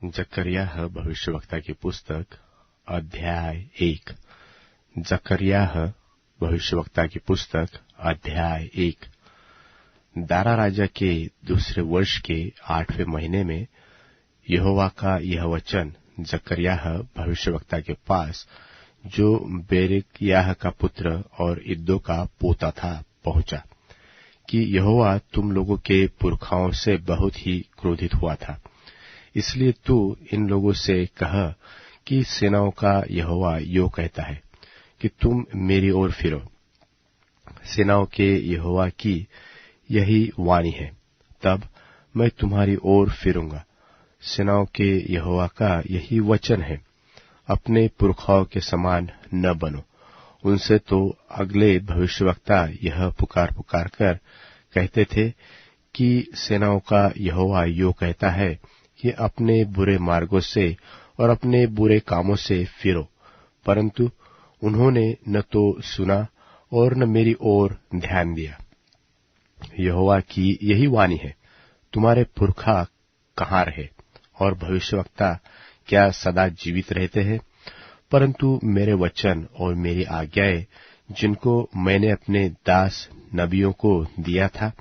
जकर्याह भविष्यवक्ता की पुस्तक अध्याय 1। जकर्याह भविष्यवक्ता की पुस्तक अध्याय 1। दारा राजा के दूसरे वर्ष के 8वें महीने में यहोवा का यह वचन जकर्याह भविष्यवक्ता के पास, जो बेरेक्याह का पुत्र और इद्दो का पोता था, पहुंचा कि यहोवा तुम लोगों के पुरखाओं से बहुत ही क्रोधित हुआ था। इसलिए तू इन लोगों से कह कि सेनाओं का यहोवा यो कहता है कि तुम मेरी ओर फिरो। सेनाओं के यहोवा की यही वाणी है, तब मैं तुम्हारी ओर फिरूंगा। सेनाओं के यहोवा का यही वचन है, अपने पुरखाओं के समान न बनो। उनसे तो अगले भविष्यवक्ता यह पुकार पुकार कर कहते थे कि सेनाओं का यहोवा यो कहता है कि अपने बुरे मार्गों से और अपने बुरे कामों से फिरो, परंतु उन्होंने न तो सुना और न मेरी ओर ध्यान दिया। यहोवा की यही वाणी है, तुम्हारे पुरखा कहाँ रहे और भविष्यवक्ता क्या सदा जीवित रहते हैं? परंतु मेरे वचन और मेरी आज्ञाएं जिनको मैंने अपने दास नबियों को दिया था,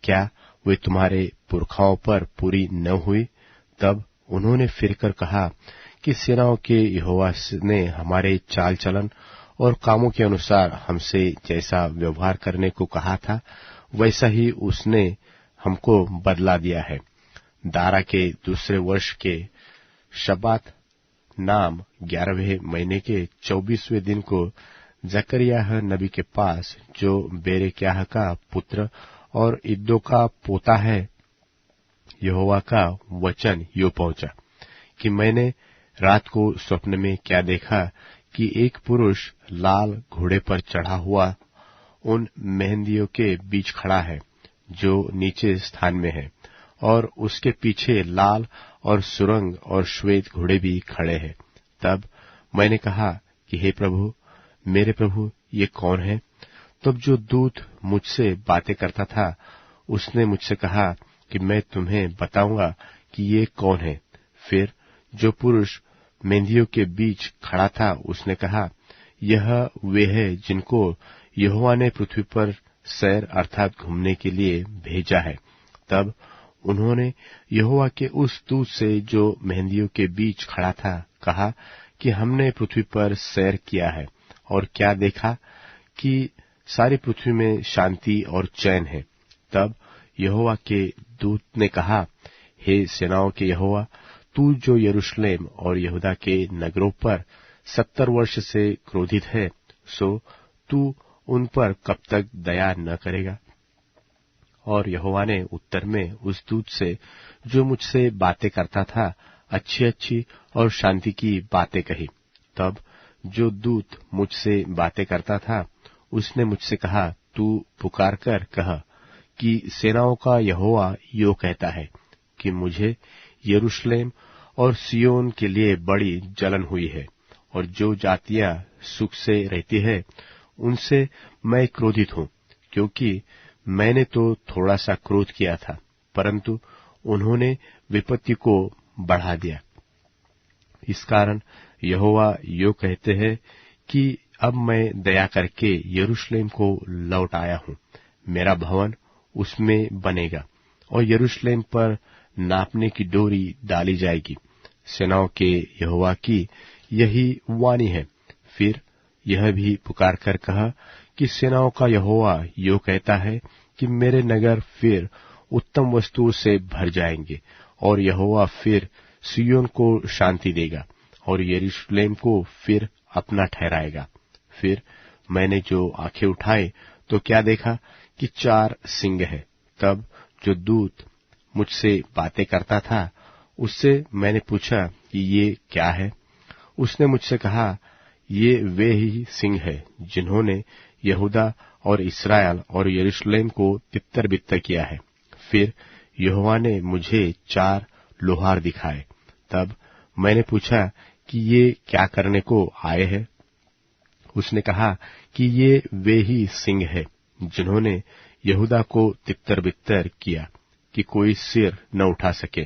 क्या वे तुम्हारे पुरखाओं पर पूरी न हुई? तब उन्होंने फिरकर कहा कि सेनाओं के यहोवा ने हमारे चाल चलन और कामों के अनुसार हमसे जैसा व्यवहार करने को कहा था, वैसा ही उसने हमको बदला दिया है। दारा के दूसरे वर्ष के शबात नाम 11वें महीने के 24वें दिन को जकर्याह नबी के पास, जो बेरेक्याह का पुत्र और इद्दो का पोता है, यहोवा का वचन यो पहुंचा कि मैंने रात को स्वप्न में क्या देखा कि एक पुरुष लाल घोड़े पर चढ़ा हुआ उन मेहंदियों के बीच खड़ा है जो नीचे स्थान में है, और उसके पीछे लाल और सुरंग और श्वेत घोड़े भी खड़े हैं। तब मैंने कहा कि हे प्रभु, मेरे प्रभु, ये कौन है? तब जो दूत मुझसे बातें करता था, उसने मुझसे कहा कि मैं तुम्हें बताऊंगा कि ये कौन है। फिर जो पुरुष मेंहदियों के बीच खड़ा था, उसने कहा, यह वे है जिनको यहोवा ने पृथ्वी पर सैर अर्थात घूमने के लिए भेजा है। तब उन्होंने यहोवा के उस दूत से जो मेंहदियों के बीच खड़ा था कहा कि हमने पृथ्वी पर सैर किया है और क्या देखा कि सारी पृथ्वी में शांति और चैन है। तब यहोवा के दूत ने कहा, हे सेनाओं के यहोवा, तू जो यरूशलेम और यहूदा के नगरों पर 70 वर्ष से क्रोधित है, सो तू उन पर कब तक दया न करेगा? और यहोवा ने उत्तर में उस दूत से जो मुझसे बातें करता था, अच्छी अच्छी और शांति की बातें कही। तब जो दूत मुझसे बातें करता था, उसने मुझसे कहा, तू पुकार कर कह कि सेनाओं का यहोवा यो कहता है कि मुझे यरूशलेम और सिय्योन के लिए बड़ी जलन हुई है, और जो जातियां सुख से रहती है, उनसे मैं क्रोधित हूं, क्योंकि मैंने तो थोड़ा सा क्रोध किया था, परंतु उन्होंने विपत्ति को बढ़ा दिया। इस कारण यहोवा यो कहते हैं कि अब मैं दया करके यरूशलेम को लौट आया हूं। मेरा भवन उसमें बनेगा और यरूशलेम पर नापने की डोरी डाली जाएगी। सेनाओं के यहोवा की यही वाणी है। फिर यह भी पुकार कर कहा कि सेनाओं का यहोवा यो कहता है कि मेरे नगर फिर उत्तम वस्तुओं से भर जाएंगे, और यहोवा फिर सिय्योन को शांति देगा और यरूशलेम को फिर अपना ठहराएगा। फिर मैंने जो आंखें उठाई तो क्या देखा कि 4 सिंह है। तब जो दूत मुझसे बातें करता था, उससे मैंने पूछा कि ये क्या है? उसने मुझसे कहा, ये वे ही सिंह है जिन्होंने यहूदा और इस्राएल और यरूशलेम को तितर बितर किया है। फिर यहोवा ने मुझे 4 लोहार दिखाए। तब मैंने पूछा कि ये क्या करने को आए हैं? उसने कहा कि ये वे ही सिंह है जिन्होंने यहूदा को तितर बितर किया कि कोई सिर न उठा सके,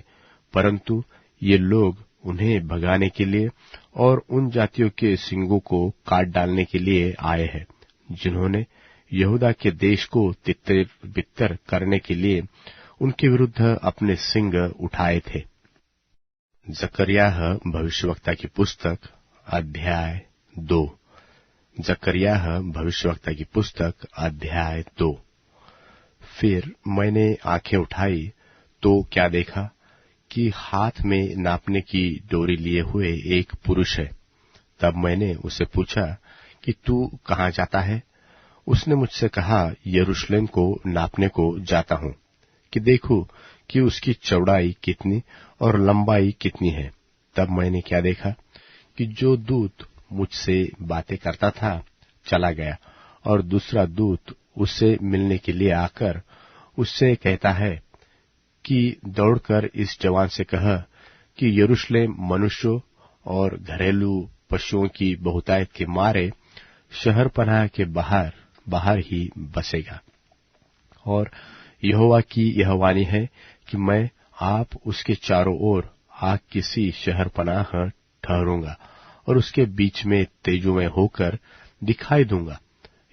परंतु ये लोग उन्हें भगाने के लिए और उन जातियों के सींगों को काट डालने के लिए आए हैं जिन्होंने यहूदा के देश को तितर बितर करने के लिए उनके विरुद्ध अपने सींग उठाए थे। जकरियाह भविष्यवक्ता की पुस्तक अध्याय 2। जकरियाह भविष्यवक्ता की पुस्तक अध्याय 2। फिर मैंने आंखें उठाई तो क्या देखा कि हाथ में नापने की डोरी लिए हुए एक पुरुष है। तब मैंने उसे पूछा कि तू कहाँ जाता है? उसने मुझसे कहा, यरूशलेम को नापने को जाता हूँ कि देखूं कि उसकी चौड़ाई कितनी और लंबाई कितनी है। तब मैंने क्या देखा कि जो दूत मुझसे बातें करता था चला गया और दूसरा दूत उससे मिलने के लिए आकर उससे कहता है कि दौड़कर इस जवान से कह कि यरूशलेम मनुष्यों और घरेलू पशुओं की बहुतायत के मारे शहर पनाह के बाहर ही बसेगा। और यहोवा की यह वाणी है कि मैं आप उसके चारों ओर आग किसी शहर पनाह ठहरूंगा और उसके बीच में तेजोमय होकर दिखाई दूंगा।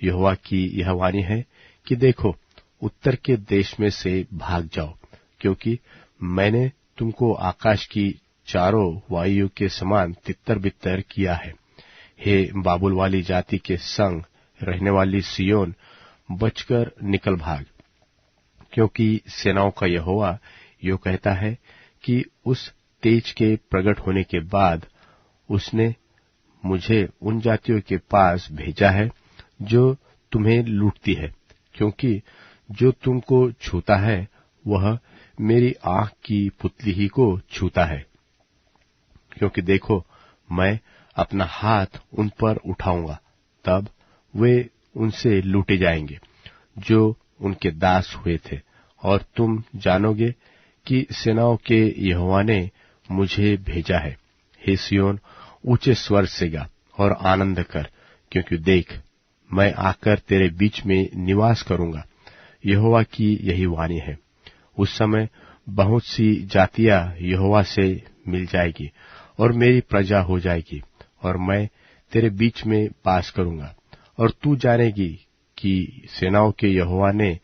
यहोवा की यह वाणी है कि देखो, उत्तर के देश में से भाग जाओ, क्योंकि मैंने तुमको आकाश की चारों वायु के समान तितर बितर किया है। हे बाबुल वाली जाति के संग रहने वाली सियोन, बचकर निकल भाग, क्योंकि सेनाओं का यहोवा यो कहता है कि उस तेज के प्रकट होने के बाद उसने मुझे उन जातियों के पास भेजा है जो तुम्हें लूटती है, क्योंकि जो तुमको छूता है वह मेरी आंख की पुतली ही को छूता है। क्योंकि देखो, मैं अपना हाथ उन पर उठाऊंगा, तब वे उनसे लूटे जाएंगे जो उनके दास हुए थे, और तुम जानोगे कि सेनाओं के यहोवा ने मुझे भेजा है। हे सियोन, ऊंचे स्वर से गा और आनंद कर, क्योंकि देख, मैं आकर तेरे बीच में निवास करूंगा। यहोवा की यही वाणी है। उस समय बहुत सी जातियां यहोवा से मिल जाएगी और मेरी प्रजा हो जाएगी, और मैं तेरे बीच में वास करूंगा। और तू जानेगी कि सेनाओं के यहोवा ने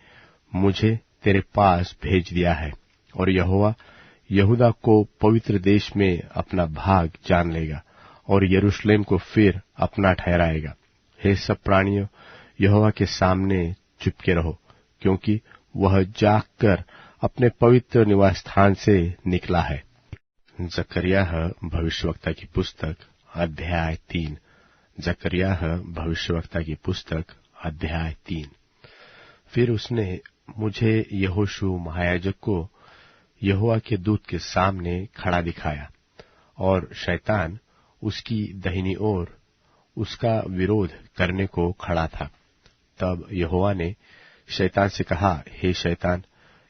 मुझे तेरे पास भेज दिया है, और यहोवा यहूदा को पवित्र देश में अपना भाग जान लेगा और यरूशलेम को फिर अपना ठहराएगा। हे सब प्राणियों, यहोवा के सामने चुपके रहो, क्योंकि वह जागकर अपने पवित्र निवास स्थान से निकला है। जकरियाह भविष्यवक्ता की पुस्तक अध्याय 3। जकरियाह भविष्यवक्ता की पुस्तक अध्याय 3। फिर उसने मुझे यहोशू महायाजक को यहोवा के दूत के सामने खड़ा दिखाया, और शैतान उसकी दाहिनी ओर उसका विरोध करने को खड़ा था। तब यहोवा ने शैतान से कहा, हे शैतान,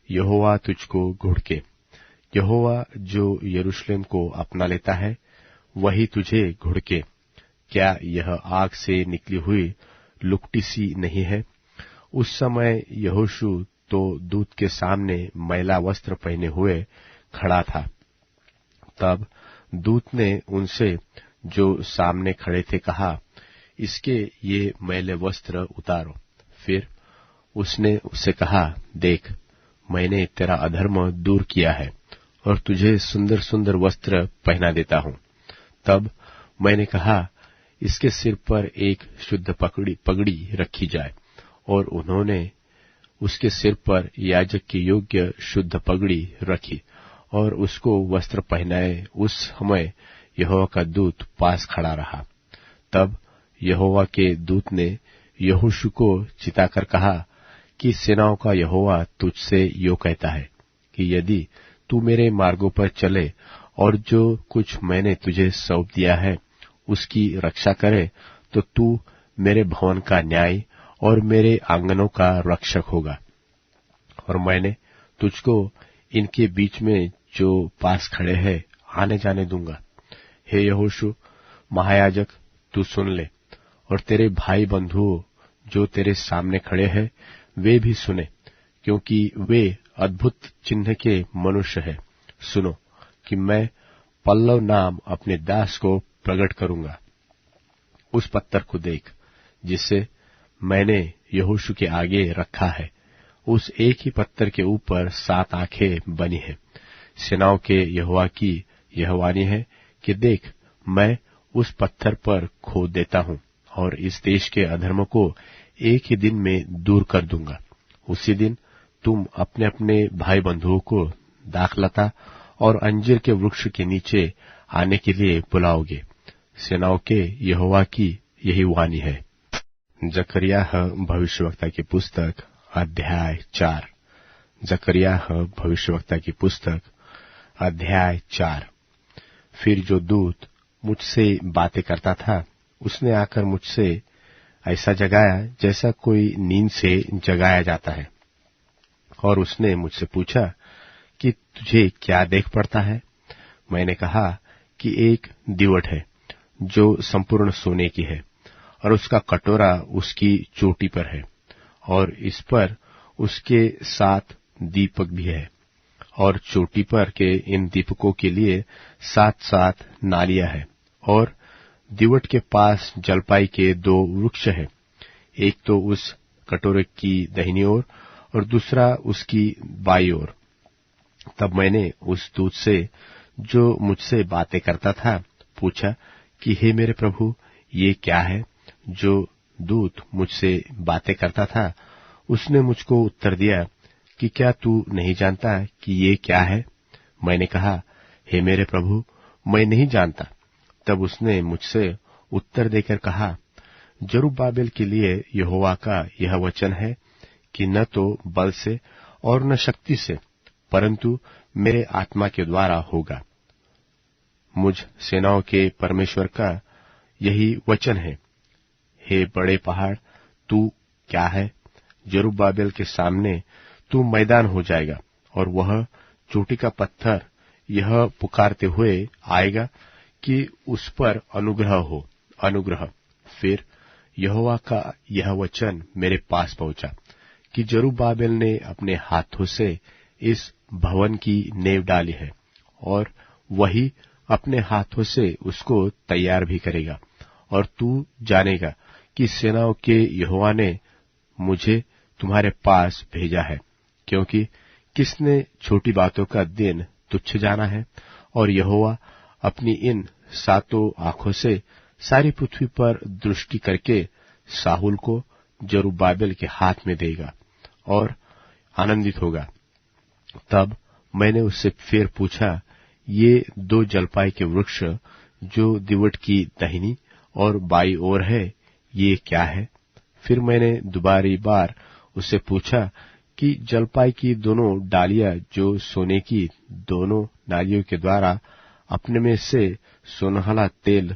यहोवा तुझको घुड़के। यहोवा जो यरूशलेम को अपना लेता है वही तुझे घुड़के। क्या यह आग से निकली हुई लुकटी सी नहीं है? उस समय यहोशू तो दूत के सामने मैला वस्त्र पहने हुए खड़ा था। तब दूत ने उनसे जो सामने खड़े थे कहा, इसके ये मैले वस्त्र उतारो। फिर उसने उससे कहा, देख, मैंने तेरा अधर्म दूर किया है और तुझे सुंदर सुंदर वस्त्र पहना देता हूं। तब मैंने कहा, इसके सिर पर एक शुद्ध पगड़ी रखी जाए, और उन्होंने उसके सिर पर याजक के योग्य शुद्ध पगड़ी रखी और उसको वस्त्र पहनाए। उस समय यहोवा का दूत पास खड़ा रहा। तब यहोवा के दूत ने यहोशू को चिताकर कहा कि सेनाओं का यहोवा तुझसे यो कहता है कि यदि तू मेरे मार्गों पर चले और जो कुछ मैंने तुझे सौंप दिया है उसकी रक्षा करे, तो तू मेरे भवन का न्याय और मेरे आंगनों का रक्षक होगा, और मैंने तुझको इनके बीच में जो पास खड़े हैं आने जाने दूंगा। हे यहोशू महायाजक, तू सुन ले, और तेरे भाई बंधुओं जो तेरे सामने खड़े हैं वे भी सुने, क्योंकि वे अद्भुत चिन्ह के मनुष्य हैं। सुनो कि मैं पल्लव नाम अपने दास को प्रकट करूंगा। उस पत्थर को देख जिसे मैंने यहोशू के आगे रखा है। उस एक ही पत्थर के ऊपर 7 आंखें बनी हैं। सेनाओं के यहोवा की यह वाणी है कि देख, मैं उस पत्थर पर खोद देता हूं और इस देश के अधर्म को एक ही दिन में दूर कर दूंगा। उसी दिन तुम अपने अपने भाई बंधुओं को दाखलता और अंजीर के वृक्ष के नीचे आने के लिए बुलाओगे। सेनाओं के यहोवा की यही वाणी है। जकरियाह भविष्यवक्ता की पुस्तक अध्याय 4। जकरियाह भविष्यवक्ता की पुस्तक अध्याय 4। फिर जो दूत मुझसे बातें करता था, उसने आकर मुझसे ऐसा जगाया जैसा कोई नींद से जगाया जाता है, और उसने मुझसे पूछा कि तुझे क्या देख पड़ता है? मैंने कहा कि एक दीवट है जो संपूर्ण सोने की है, और उसका कटोरा उसकी चोटी पर है, और इस पर उसके 7 दीपक भी है, और चोटी पर के इन दीपकों के लिए 7-7 नालियां हैं, और दीवट के पास जलपाई के 2 वृक्ष हैं, एक तो उस कटोरे की दाहिनी ओर और दूसरा उसकी बाईं ओर। तब मैंने उस दूत से जो मुझसे बातें करता था पूछा कि हे मेरे प्रभु, ये क्या है? जो दूत मुझसे बातें करता था उसने मुझको उत्तर दिया कि क्या तू नहीं जानता कि ये क्या है? मैंने कहा, हे मेरे प्रभु, मैं नहीं जानता। तब उसने मुझसे उत्तर देकर कहा, जरुब्बाबेल के लिए यहोवा का यह वचन है कि न तो बल से और न शक्ति से, परंतु मेरे आत्मा के द्वारा होगा। मुझ सेनाओं के परमेश्वर का यही वचन है। हे बड़े पहाड़, तू क्या है? जरुब्बाबेल के सामने तू मैदान हो जाएगा, और वह चोटी का पत्थर यह पुकारते हुए आएगा कि उस पर अनुग्रह हो, अनुग्रह। फिर यहोवा का यह वचन मेरे पास पहुंचा कि जरुब्बाबेल ने अपने हाथों से इस भवन की नेव डाली है, और वही अपने हाथों से उसको तैयार भी करेगा। और तू जानेगा कि सेनाओं के यहोवा ने मुझे तुम्हारे पास भेजा है, क्योंकि किसने छोटी बातों का दिन तुच्छ जाना है, और यहोवा अपनी इन 7 आंखों से सारी पृथ्वी पर दृष्टि करके साहुल को जरुब्बाबेल के हाथ में देगा और आनंदित होगा। तब मैंने उससे फिर पूछा, ये 2 जलपाई के वृक्ष जो दीवट की दाहिनी और बाईं ओर है, ये क्या है? फिर मैंने दुबारी बार उससे पूछा कि जलपाई की दोनों डालियां जो सोने की दोनों नालियों के द्वारा अपने में से सोनहला तेल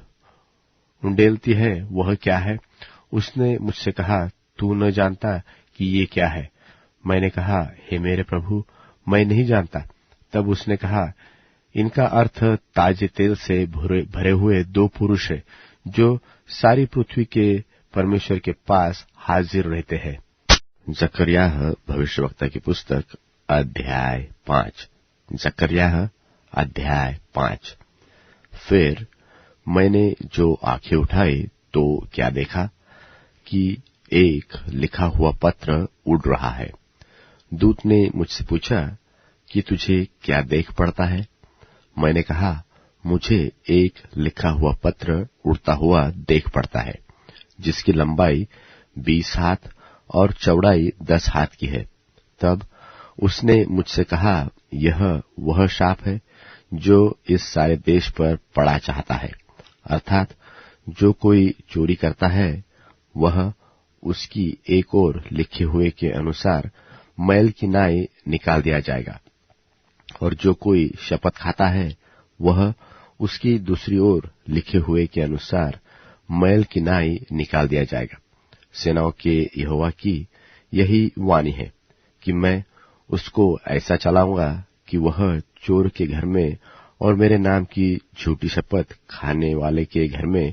उंडेलती है, वह क्या है? उसने मुझसे कहा, तू न जानता कि ये क्या है? मैंने कहा, हे मेरे प्रभु, मैं नहीं जानता। तब उसने कहा, इनका अर्थ ताजे तेल से भरे हुए 2 पुरुष है जो सारी पृथ्वी के परमेश्वर के पास हाजिर रहते हैं। जकरियाह भविष्यवक्ता की पुस्तक अध्याय 5। जकरियाह अध्याय 5। फिर मैंने जो आंखें उठाई तो क्या देखा कि एक लिखा हुआ पत्र उड़ रहा है। दूत ने मुझसे पूछा कि तुझे क्या देख पड़ता है? मैंने कहा, मुझे एक लिखा हुआ पत्र उड़ता हुआ देख पड़ता है, जिसकी लंबाई 20 हाथ और चौड़ाई 10 हाथ की है। तब उसने मुझसे कहा, यह वह शाप है जो इस सारे देश पर पड़ा चाहता है, अर्थात जो कोई चोरी करता है वह उसकी एक ओर लिखे हुए के अनुसार मैल की नाई निकाल दिया जाएगा, और जो कोई शपथ खाता है वह उसकी दूसरी ओर लिखे हुए के अनुसार मैल की नाई निकाल दिया जाएगा। सेनाओं के यहोवा की यही वाणी है कि मैं उसको ऐसा चलाऊंगा कि वह चोर के घर में और मेरे नाम की झूठी शपथ खाने वाले के घर में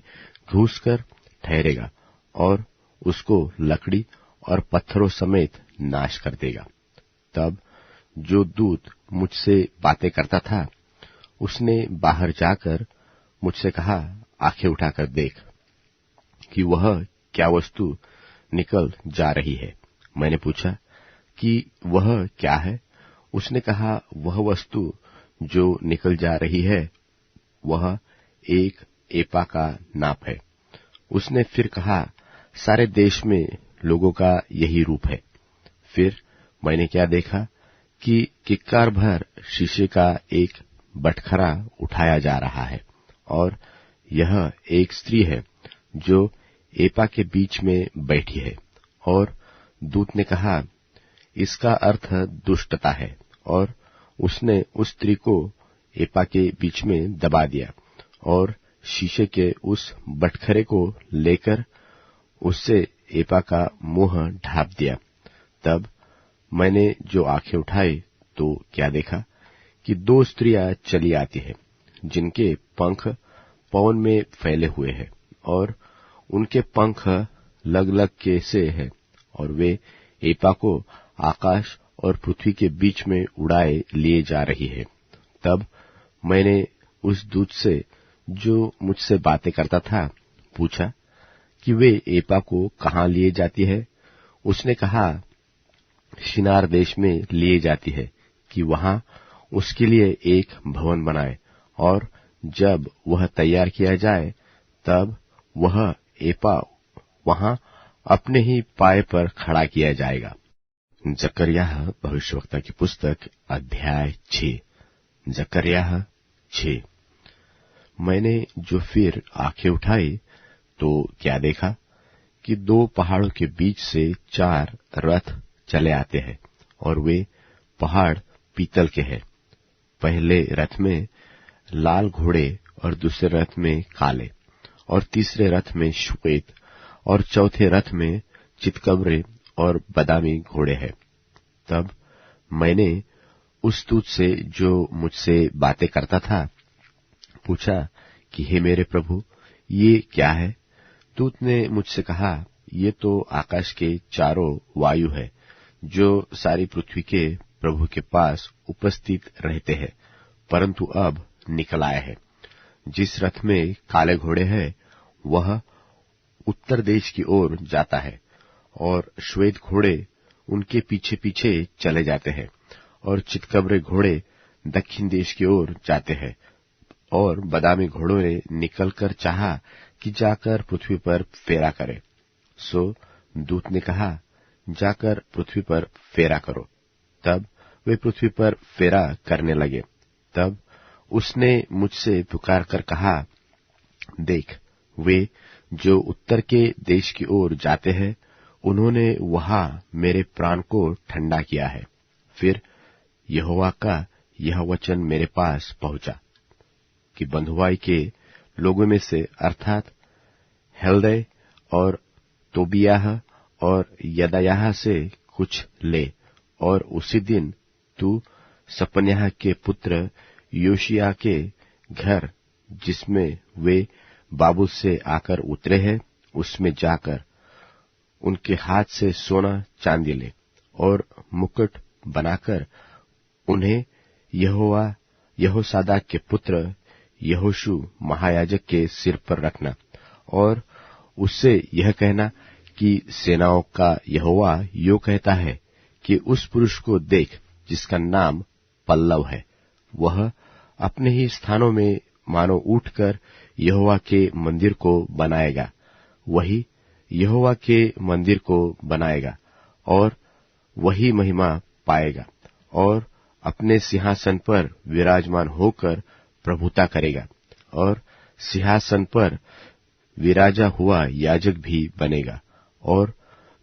घुसकर ठहरेगा, और उसको लकड़ी और पत्थरों समेत नाश कर देगा। तब जो दूत मुझसे बातें करता था उसने बाहर जाकर मुझसे कहा, आंखें उठाकर देख कि वह क्या वस्तु निकल जा रही है। मैंने पूछा कि वह क्या है? उसने कहा, वह वस्तु जो निकल जा रही है वह एक एपा का नाप है। उसने फिर कहा, सारे देश में लोगों का यही रूप है। फिर मैंने क्या देखा कि किक्कार भर शीशे का एक बटखरा उठाया जा रहा है, और यह एक स्त्री है जो एपा के बीच में बैठी है। और दूत ने कहा, इसका अर्थ दुष्टता है, और उसने उस स्त्री को एपा के बीच में दबा दिया और शीशे के उस बटखरे को लेकर उससे एपा का मुंह ढांप दिया। तब मैंने जो आंखें उठाई तो क्या देखा कि दो स्त्रियां चली आती हैं, जिनके पंख पवन में फैले हुए हैं, और उनके पंख लग के से हैं, और वे एपा को आकाश और पृथ्वी के बीच में उड़ाए लिए जा रही है। तब मैंने उस दूत से जो मुझसे बातें करता था पूछा कि वे एपा को कहाँ लिए जाती है? उसने कहा, शिनार देश में लिए जाती है कि वहां उसके लिए एक भवन बनाए, और जब वह तैयार किया जाए तब वह एपा वहां अपने ही पाए पर खड़ा किया जाएगा। जकर्याह भविष्यवक्ता की पुस्तक अध्याय 6। जकर्याह 6। मैंने जो फिर आंखें उठाई तो क्या देखा कि दो पहाड़ों के बीच से 4 रथ चले आते हैं, और वे पहाड़ पीतल के हैं। पहले रथ में लाल घोड़े, और दूसरे रथ में काले, और तीसरे रथ में श्वेत, और चौथे रथ में चितकबरे और बादामी घोड़े हैं। तब मैंने उस दूत से जो मुझसे बातें करता था पूछा कि हे मेरे प्रभु, ये क्या है? दूत ने मुझसे कहा, ये तो आकाश के चारों वायु है, जो सारी पृथ्वी के प्रभु के पास उपस्थित रहते हैं, परंतु अब निकल आया है। जिस रथ में काले घोड़े हैं वह उत्तर देश की ओर जाता है, और श्वेत घोड़े उनके पीछे पीछे चले जाते हैं, और चितकबरे घोड़े दक्षिण देश की ओर जाते हैं। और बादामी घोड़ों ने निकलकर चाहा कि जाकर पृथ्वी पर फेरा करे। सो दूत ने कहा, जाकर पृथ्वी पर फेरा करो। तब वे पृथ्वी पर फेरा करने लगे। तब उसने मुझसे पुकार कर कहा, देख, वे जो उत्तर के देश की ओर जाते हैं, उन्होंने वहां मेरे प्राण को ठंडा किया है। फिर यहोवा का यह वचन मेरे पास पहुंचा कि बंधुआई के लोगों में से अर्थात हेल्दै और तोबियाह और यदायाह से कुछ ले, और उसी दिन तू सपन्याह के पुत्र योशिया के घर, जिसमें वे बाबुल से आकर उतरे हैं, उसमें जाकर उनके हाथ से सोना चांदी ले, और मुकुट बनाकर उन्हें यहोसादाक के पुत्र यहोशू महायाजक के सिर पर रखना, और उससे यह कहना कि सेनाओं का यहोवा यो कहता है कि उस पुरुष को देख जिसका नाम पल्लव है, वह अपने ही स्थानों में मानो उठकर यहोवा के मंदिर को बनाएगा, वही यहोवा के मंदिर को बनाएगा, और वही महिमा पाएगा, और अपने सिंहासन पर विराजमान होकर प्रभुता करेगा, और सिंहासन पर विराजा हुआ याजक भी बनेगा, और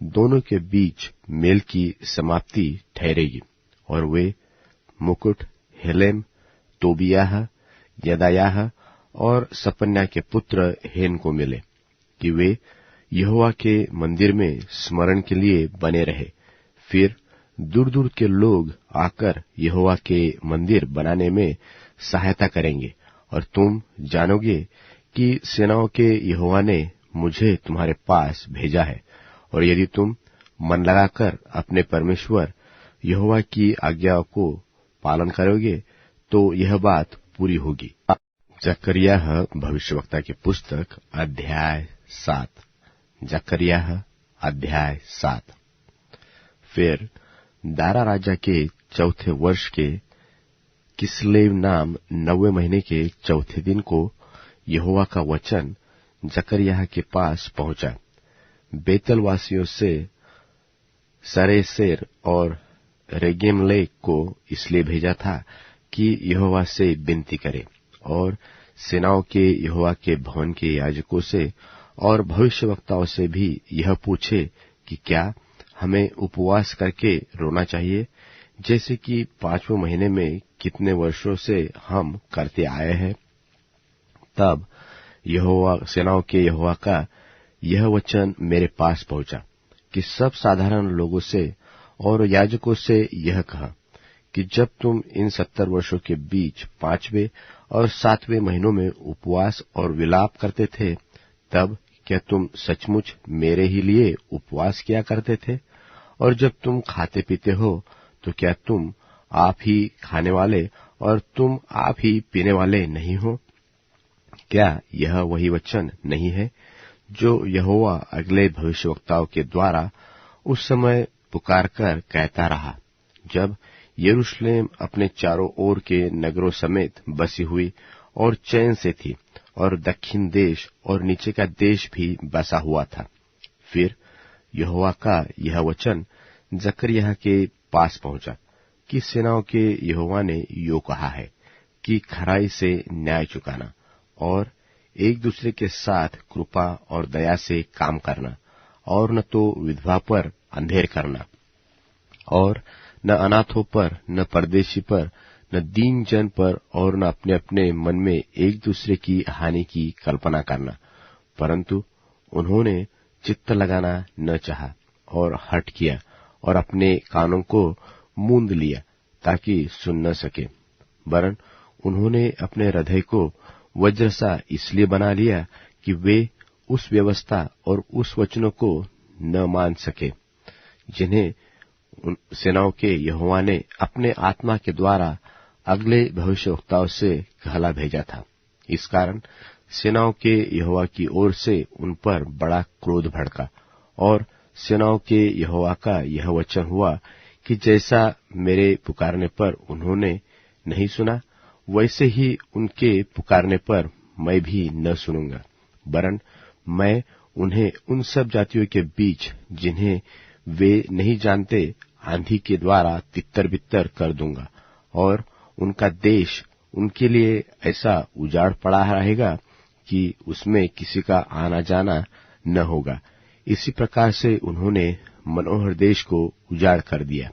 दोनों के बीच मेल की समाप्ति ठहरेगी। और वे मुकुट हेलेम, तोबियाह, यदायाह और सपन्या के पुत्र हेन को मिले कि वे यहोवा के मंदिर में स्मरण के लिए बने रहे। फिर दूर दूर के लोग आकर यहोवा के मंदिर बनाने में सहायता करेंगे, और तुम जानोगे कि सेनाओं के यहोवा ने मुझे तुम्हारे पास भेजा है। और यदि तुम मन लगाकर अपने परमेश्वर यहोवा की आज्ञाओं को पालन करोगे तो यह बात पूरी होगी। जकरिया भविष्यवक्ता की पुस्तक अध्याय 7। जकरिया अध्याय 7। फिर दारा राजा के चौथे वर्ष के किस्लेव नाम 9वें महीने के चौथे दिन को यहोवा का वचन जकरिया के पास पहुंचा। बेतलवासियों से सरेसेर और रेगेमलेक को इसलिए भेजा था कि यहोवा से विनती करे और सेनाओं के यहोवा के भवन के याजकों से और भविष्यवक्ताओं से भी यह पूछे कि क्या हमें उपवास करके रोना चाहिए, जैसे कि 5वें महीने में कितने वर्षों से हम करते आए हैं। तब यहोवा सेनाओं के यहोवा का यह वचन मेरे पास पहुंचा कि सब साधारण लोगों से और याजकों से यह कहा कि जब तुम इन 70 वर्षों के बीच 5वें और 7वें महीनों में उपवास और विलाप करते थे, तब क्या तुम सचमुच मेरे ही लिए उपवास किया करते थे? और जब तुम खाते पीते हो तो क्या तुम आप ही खाने वाले और तुम आप ही पीने वाले नहीं हो? क्या यह वही वचन नहीं है जो यहोवा अगले भविष्यवक्ताओं के द्वारा उस समय पुकारकर कहता रहा, जब यरूशलेम अपने चारों ओर के नगरों समेत बसी हुई और चैन से थी और दक्षिण देश और नीचे का देश भी बसा हुआ था? फिर यहोवा का यह वचन जकरिया के पास पहुंचा कि सेनाओं के यहोवा ने यो कहा है कि खराई से न्याय चुकाना और एक दूसरे के साथ कृपा और दया से काम करना, और न तो विधवा पर अंधेर करना, और न अनाथों पर, न परदेशी पर, न दीन जन पर, और न अपने अपने मन में एक दूसरे की हानि की कल्पना करना। परंतु उन्होंने चित्त लगाना न चाहा और हठ किया और अपने कानों को मूंद लिया ताकि सुन न सके, वरन उन्होंने अपने हृदय को वज्र सा इसलिए बना लिया कि वे उस व्यवस्था और उस वचनों को न मान सके जिन्हें सेनाओं के यहोवा ने अपने आत्मा के द्वारा अगले भविष्यवक्ताओं से कहला भेजा था। इस कारण सेनाओं के यहोवा की ओर से उन पर बड़ा क्रोध भड़का, और सेनाओं के यहोवा का यह वचन हुआ कि जैसा मेरे पुकारने पर उन्होंने नहीं सुना, वैसे ही उनके पुकारने पर मैं भी न सुनूंगा, वरन मैं उन्हें उन सब जातियों के बीच जिन्हें वे नहीं जानते आंधी के द्वारा तितर बितर कर दूंगा, और उनका देश उनके लिए ऐसा उजाड़ पड़ा रहेगा कि उसमें किसी का आना जाना न होगा। इसी प्रकार से उन्होंने मनोहर देश को उजाड़ कर दिया।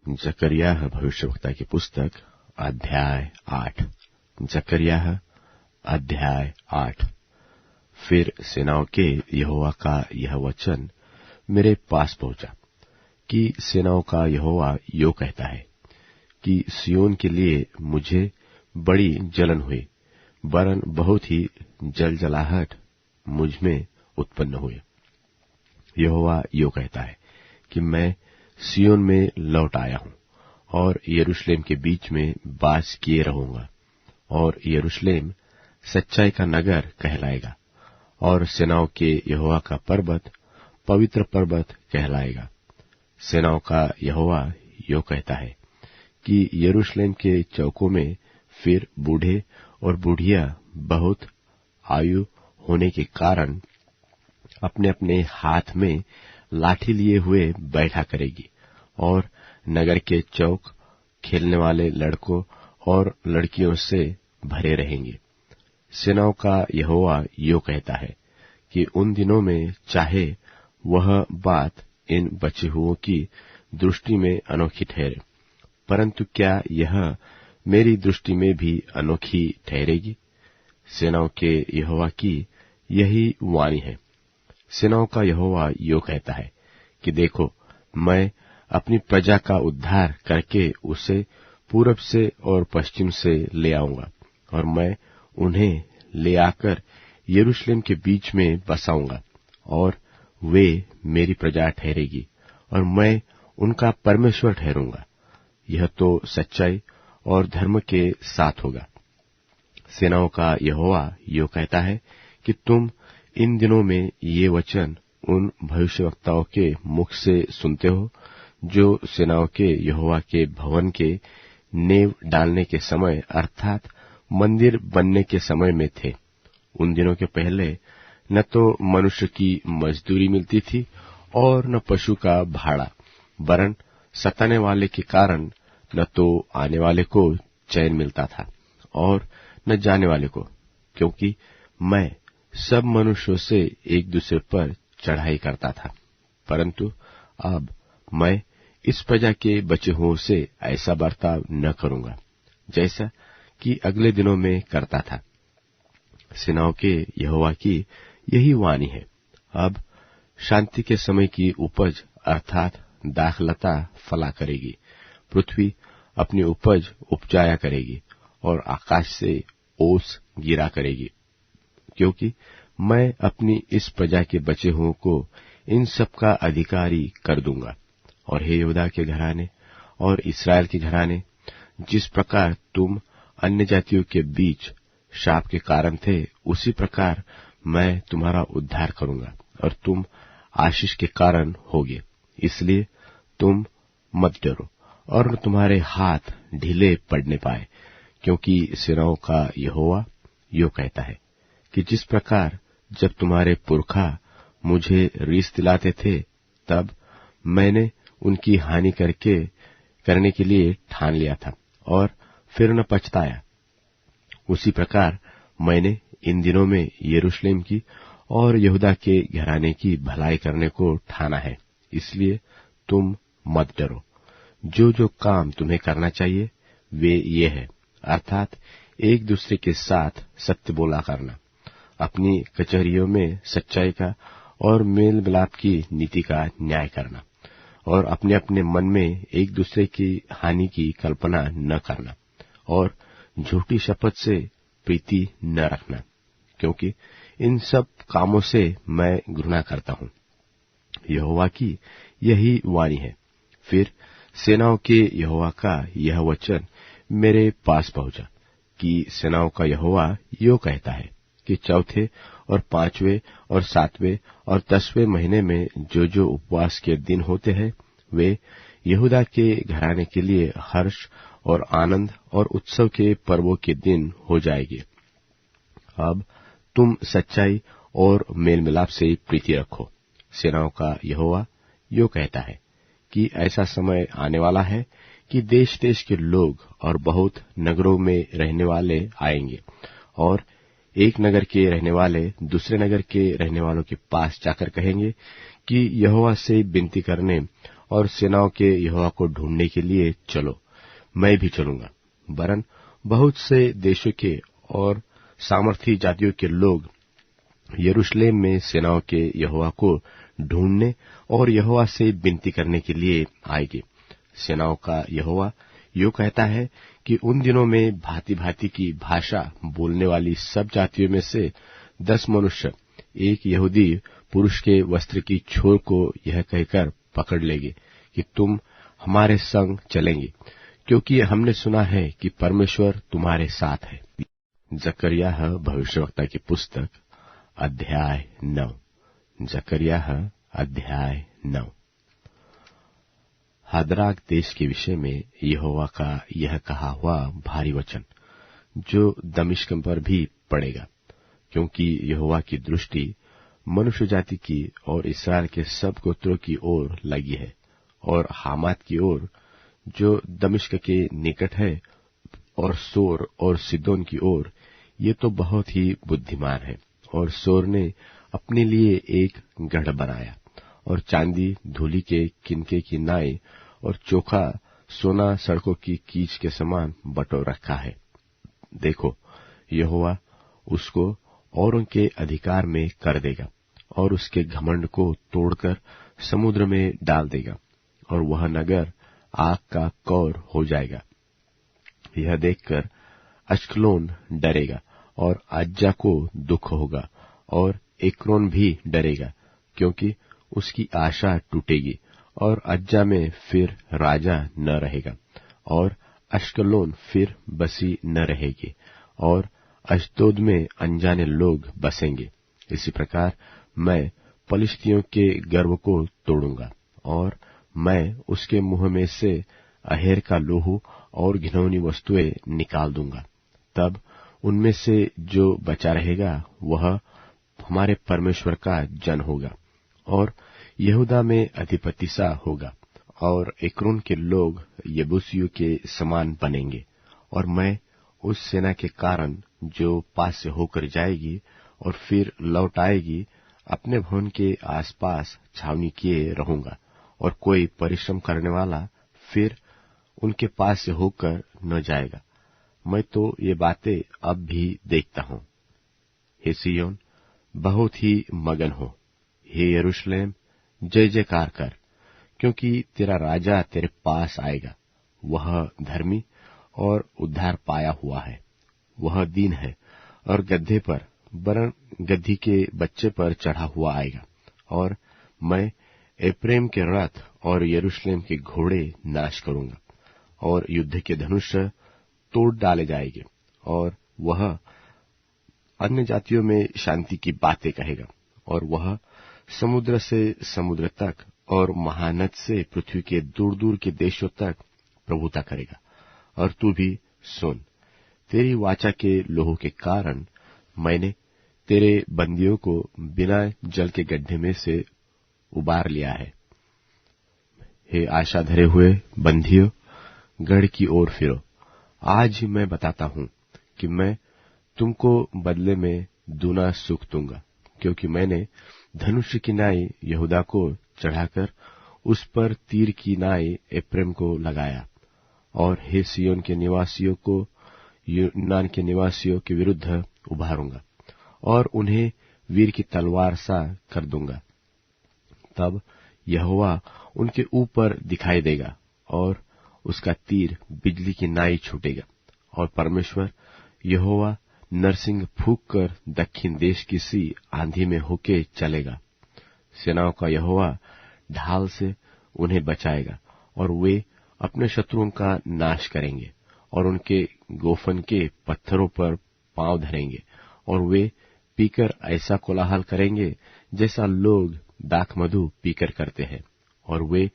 जकरिया भविष्यवक्ता की पुस्तक अध्याय 8। जकरिया अध्याय 8। फिर सेनाओं के यहोवा का यह वचन मेरे पास पहुंचा कि सेनाओं का यहोवा यो कहता है कि सियोन के लिए मुझे बड़ी जलन हुई, वरन बहुत ही जलजलाहट मुझ में उत्पन्न हुई। यहोवा यो कहता है कि मैं सियोन में लौट आया हूं और यरूशलेम के बीच में वास किए रहूंगा, और यरूशलेम सच्चाई का नगर कहलाएगा, और सेनाओं के यहोवा का पर्वत पवित्र पर्वत कहलाएगा। सेनाओं का यहोवा यो कहता है कि यरूशलेम के चौकों में फिर बूढ़े और बूढ़िया बहुत आयु होने के कारण अपने अपने हाथ में लाठी लिए हुए बैठा करेगी, और नगर के चौक खेलने वाले लड़कों और लड़कियों से भरे रहेंगे। सेनाओं का यहोवा यो कहता है कि उन दिनों में चाहे वह बात इन बचे हुओं की दृष्टि में अनोखी ठहरे, परंतु क्या यह मेरी दृष्टि में भी अनोखी ठहरेगी? सेनाओं के यहोवा की यही वाणी है। सेनाओं का यहोवा यो कहता है कि देखो, मैं अपनी प्रजा का उद्धार करके उसे पूरब से और पश्चिम से ले आऊंगा, और मैं उन्हें ले आकर यरूशलेम के बीच में बसाऊंगा, और वे मेरी प्रजा ठहरेगी, और मैं उनका परमेश्वर ठहरूंगा। यह तो सच्चाई और धर्म के साथ होगा। सेनाओं का यहोवा यो कहता है कि तुम इन दिनों में ये वचन उन भविष्यवक्ताओं के मुख से सुनते हो जो सेनाओं के यहोवा के भवन के नेव डालने के समय अर्थात मंदिर बनने के समय में थे। उन दिनों के पहले न तो मनुष्य की मजदूरी मिलती थी और न पशु का भाड़ा, वरन सताने वाले के कारण न तो आने वाले को चैन मिलता था और न जाने वाले को, क्योंकि मैं सब मनुष्यों से एक दूसरे पर चढ़ाई करता था। परंतु अब मैं इस प्रजा के बचे हुओं से ऐसा बर्ताव न करूंगा जैसा कि अगले दिनों में करता था। सेनाओं के यहोवा की यही वाणी है। अब शांति के समय की उपज अर्थात दाखलता फला करेगी, पृथ्वी अपनी उपज उपजाया करेगी और आकाश से ओस गिरा करेगी, क्योंकि मैं अपनी इस प्रजा के बचे हुओं को इन सब का अधिकारी कर दूंगा। और हे यहूदा के घराने और इस्राएल के घराने, जिस प्रकार तुम अन्य जातियों के बीच शाप के कारण थे, उसी प्रकार मैं तुम्हारा उद्धार करूंगा और तुम आशीष के कारण होगे। इसलिए तुम मत डरो और न तुम्हारे हाथ ढीले पड़ने पाए, क्योंकि सेनाओं का यहोवा यो कहता है कि जिस प्रकार जब तुम्हारे पुरखा मुझे रीस दिलाते थे, तब मैंने उनकी हानि करने के लिए ठान लिया था और फिर न पछताया, उसी प्रकार मैंने इन दिनों में यरूशलेम की और यहूदा के घराने की भलाई करने को ठाना है। इसलिए तुम मत डरो। जो जो काम तुम्हें करना चाहिए वे ये है, अर्थात एक दूसरे के साथ सत्य बोला करना, अपनी कचहरियों में सच्चाई का और मेल मिलाप की नीति का न्याय करना, और अपने अपने मन में एक दूसरे की हानि की कल्पना न करना, और झूठी शपथ से प्रीति न रखना, क्योंकि इन सब कामों से मैं घृणा करता हूं। यहोवा की यही वाणी है। फिर सेनाओं के यहोवा का यह वचन मेरे पास पहुंचा कि सेनाओं का यहोवा यो कहता है कि चौथे और पांचवें और सातवें और 10वें महीने में जो जो उपवास के दिन होते हैं, वे यहूदा के घराने के लिए हर्ष और आनंद और उत्सव के पर्वों के दिन हो जाएंगे। अब तुम सच्चाई और मेल मिलाप से प्रीति रखो। सेनाओं का यहोवा यो कहता है कि ऐसा समय आने वाला है कि देश देश के लोग और बहुत नगरों में रहने वाले आएंगे, और एक नगर के रहने वाले दूसरे नगर के रहने वालों के पास जाकर कहेंगे कि यहोवा से विनती करने और सेनाओं के यहोवा को ढूंढने के लिए चलो। मैं भी चलूंगा। वरन बहुत से देशों के और सामर्थी जातियों के लोग यरूशलेम में सेनाओं के यहोवा को ढूंढने और यहोवा से विनती करने के लिए आएंगे। सेनाओं का यहोवा यो कहता है कि उन दिनों में भांति भांति की भाषा बोलने वाली सब जातियों में से 10 मनुष्य एक यहूदी पुरुष के वस्त्र की छोर को यह कहकर पकड़ लेंगे कि तुम हमारे संग चलेंगे, क्योंकि हमने सुना है कि परमेश्वर तुम्हारे साथ है। जकरिया भविष्यवक्ता की पुस्तक अध्याय 9। जकरिया अध्याय 9। हदराक देश के विषय में यहोवा का यह कहा हुआ भारी वचन जो दमिश्क पर भी पड़ेगा, क्योंकि यहोवा की दृष्टि मनुष्य जाति की और इस्राएल के सब गोत्रों की ओर लगी है, और हामात की ओर जो दमिश्क के निकट है, और सोर और सिदोन की ओर, ये तो बहुत ही बुद्धिमान है। और सोर ने अपने लिए एक गढ़ बनाया, और चांदी धूलि के किनके की नाई और चोखा सोना सड़कों की कीच के समान बटोर रखा है। देखो, यहोवा उसको और उनके अधिकार में कर देगा, और उसके घमंड को तोड़कर समुद्र में डाल देगा, और वह नगर आग का कौर हो जाएगा। यह देखकर अश्कलोन डरेगा, और अज्जा को दुख होगा, और एक्रोन भी डरेगा, क्योंकि उसकी आशा टूटेगी, और अज्जा में फिर राजा न रहेगा, और अश्कलोन फिर बसी न रहेगी, और अश्दोद में अनजाने लोग बसेंगे। इसी प्रकार मैं पलिश्तियों के गर्व को तोड़ूंगा और मैं उसके मुंह में से अहेर का लोहू और घिनौनी वस्तुएं निकाल दूंगा। तब उनमें से जो बचा रहेगा वह हमारे परमेश्वर का जन होगा और यहूदा में अधिपति सा होगा, और एक्रोन के लोग यबूसियों के समान बनेंगे। और मैं उस सेना के कारण जो पास से होकर जाएगी और फिर लौट आएगी, अपने भवन के आसपास छावनी किए रहूंगा, और कोई परिश्रम करने वाला फिर उनके पास से होकर न जाएगा। मैं तो ये बातें अब भी देखता हूं। हे सिय्योन, बहुत ही मगन हो। हे यरूशलेम, जय जयकार कर, क्योंकि तेरा राजा तेरे पास आएगा। वह धर्मी और उद्धार पाया हुआ है। वह दीन है और गद्दे पर, वरन गद्दी के बच्चे पर चढ़ा हुआ आएगा। और मैं एप्रेम के रथ और यरूशलेम के घोड़े नाश करूंगा, और युद्ध के धनुष तोड़ डाले जाएंगे। और वह अन्य जातियों में शांति की बातें कहेगा, और वह समुद्र से समुद्र तक और महानद से पृथ्वी के दूर दूर के देशों तक प्रभुता करेगा। और तू भी सुन, तेरी वाचा के लोहू के कारण मैंने तेरे बंदियों को बिना जल के गड्ढे में से उबार लिया है। हे आशा धरे हुए बंदियों, गढ़ की ओर फिरो। आज ही मैं बताता हूं कि मैं तुमको बदले में दूना सुख दूंगा, क्योंकि मैंने धनुष की नाई यहूदा को चढ़ाकर उस पर तीर की नाई एप्रेम को लगाया। और हे सिय्योन के निवासियों को यूनान के निवासियों के विरुद्ध उभारूंगा और उन्हें वीर की तलवार सा कर दूंगा। तब यहोवा उनके ऊपर दिखाई देगा और उसका तीर बिजली की नाई छूटेगा। और परमेश्वर यहोवा नरसिंह फूंक कर दक्षिण देश की सी आंधी में होके चलेगा। सेनाओं का यहोवा ढाल से उन्हें बचाएगा, और वे अपने शत्रुओं का नाश करेंगे और उनके गोफन के पत्थरों पर पांव धरेंगे। और वे पीकर ऐसा कोलाहल करेंगे जैसा लोग दाख मधु पीकर करते हैं। और वे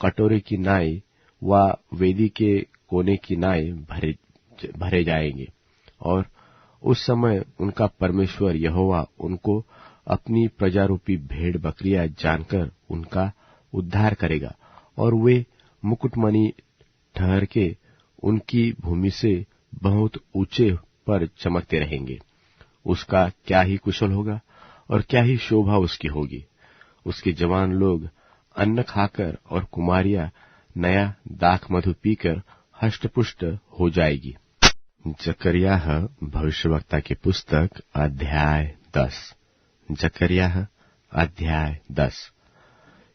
कटोरे की नाई व वेदी के कोने की नाई भरे जाएंगे। और उस समय उनका परमेश्वर यहोवा उनको अपनी प्रजारूपी भेड़ बकरियां जानकर उनका उद्धार करेगा, और वे मुकुटमणि ठहर के उनकी भूमि से बहुत ऊंचे पर चमकते रहेंगे। उसका क्या ही कुशल होगा और क्या ही शोभा उसकी होगी। उसके जवान लोग अन्न खाकर और कुमारियां नया दाख मधु पीकर हष्टपुष्ट हो जाएगी। जकरियाह भविष्यवक्ता की पुस्तक अध्याय 10। जकरियाह अध्याय 10।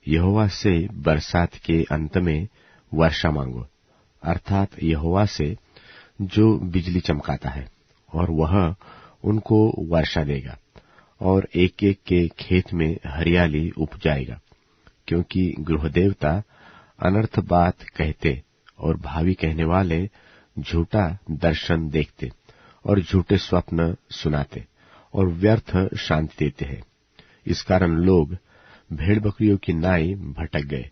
यहोवा से बरसात के अंत में वर्षा मांगो, अर्थात यहोवा से जो बिजली चमकाता है, और वह उनको वर्षा देगा और एक एक के खेत में हरियाली उपजाएगा। क्योंकि गृह देवता अनर्थ बात कहते और भावी कहने वाले झूठा दर्शन देखते और झूठे स्वप्न सुनाते और व्यर्थ शांति देते हैं। इस कारण लोग भेड़ बकरियों की नाई भटक गए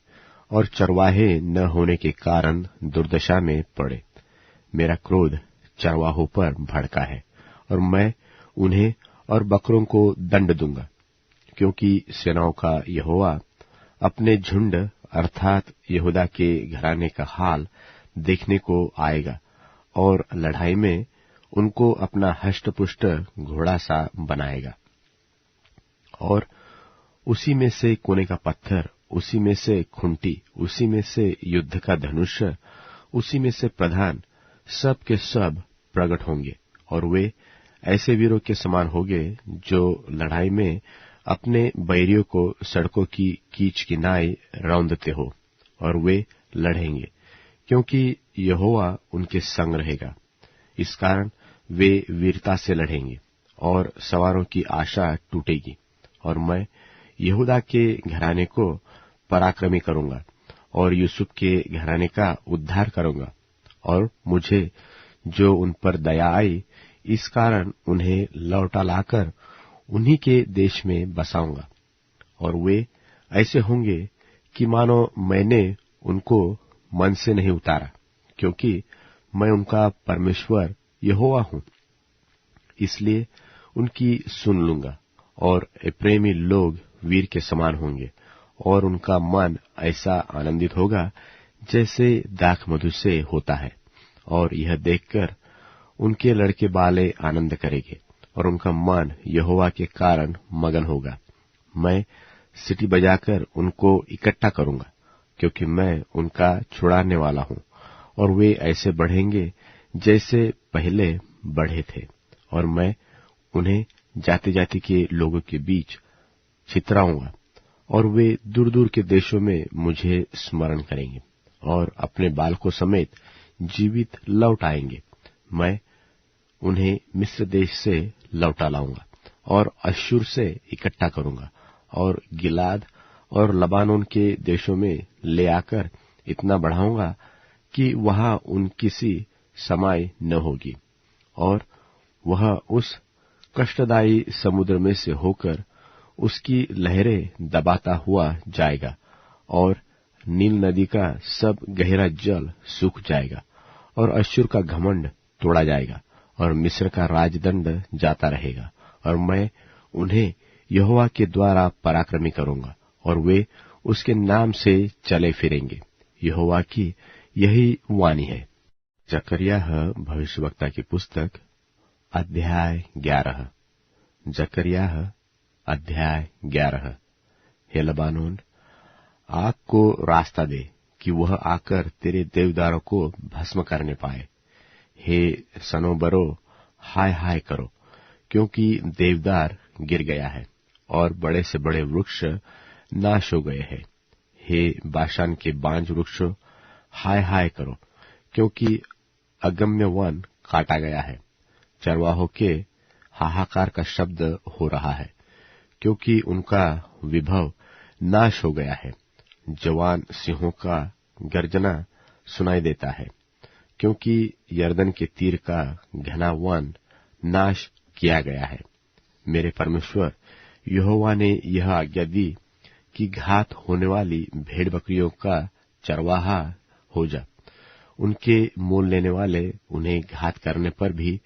और चरवाहे न होने के कारण दुर्दशा में पड़े। मेरा क्रोध चरवाहों पर भड़का है और मैं उन्हें और बकरों को दंड दूंगा, क्योंकि सेनाओं का यहोवा अपने झुंड अर्थात यहूदा के घराने का हाल देखने को आएगा और लड़ाई में उनको अपना हष्टपुष्ट घोड़ा सा बनाएगा। और उसी में से कोने का पत्थर, उसी में से खुंटी, उसी में से युद्ध का धनुष, उसी में से प्रधान, सब के सब प्रकट होंगे। और वे ऐसे वीरों के समान होंगे जो लड़ाई में अपने बैरियों को सड़कों की कीच किनारे रौंदते हो, और वे लड़ेंगे, क्योंकि यहोवा उनके संग रहेगा। इस कारण वे वीरता से लड़ेंगे और सवारों की आशा टूटेगी। और मैं यहूदा के घराने को पराक्रमी करूंगा और यूसुफ के घराने का उद्धार करूंगा। और मुझे जो उन पर दया आई, इस कारण उन्हें लौटा लाकर उन्हीं के देश में बसाऊंगा, और वे ऐसे होंगे कि मानो मैंने उनको मन से नहीं उतारा, क्योंकि मैं उनका परमेश्वर यहोवा हूं। इसलिए उनकी सुन लूंगा, और एप्रैमी लोग वीर के समान होंगे, और उनका मन ऐसा आनंदित होगा जैसे दाख मधु से होता है, और यह देखकर उनके लड़के बाले आनंद करेंगे, और उनका मन यहोवा के कारण मगन होगा। मैं सीटी बजाकर उनको इकट्ठा करूंगा, क्योंकि मैं उनका छुड़ाने वाला हूं, और वे ऐसे बढ़ेंगे जैसे पहले बढ़े थे, और मैं उन्हें जाति जाति के लोगों के बीच छितराऊंगा, और वे दूर दूर के देशों में मुझे स्मरण करेंगे, और अपने बालकों समेत जीवित लौट आएंगे। मैं उन्हें मिस्र देश से लौटा लाऊंगा, और अश्शूर से इकट्ठा करूंगा, और गिलाद और लबानोन के देशों में ले आकर इतना बढ़ाऊंगा कि वहां उनकी सी समाई न होगी, और वह उस कष्टदायी समुद्र में से होकर उसकी लहरें दबाता हुआ जाएगा, और नील नदी का सब गहरा जल सूख जाएगा, और अश्शूर का घमंड तोड़ा जाएगा, और मिस्र का राजदंड जाता रहेगा, और मैं उन्हें यहोवा के द्वारा पराक्रमी करूंगा, और वे उसके नाम से चले फिरेंगे। यहोवा की यही वाणी है। जकरिया भविष्यवक्ता की पुस्तक अध्याय 11। जकरिया अध्याय 11। हे लबानोन, आग को रास्ता दे कि वह आकर तेरे देवदारों को भस्म करने पाए। हे सनोबरो, हाय हाय करो, क्योंकि देवदार गिर गया है, और बड़े से बड़े वृक्ष नाश हो गए हैं। हे बाशान के बांज वृक्षों, हाय हाय करो, क्योंकि अगम्य वन काटा गया है। चरवाहों के हाहाकार का शब्द हो रहा है, क्योंकि उनका विभव नाश हो गया है। जवान सिंहों का गर्जना सुनाई देता है, क्योंकि यरदन के तीर का घना वन नाश किया गया है। मेरे परमेश्वर यहोवा ने यह आज्ञा दी कि घात होने वाली भेड़ बकरियों का चरवाहा हो जा। उनके मोल लेने वाले उन्हें घात करने पर भी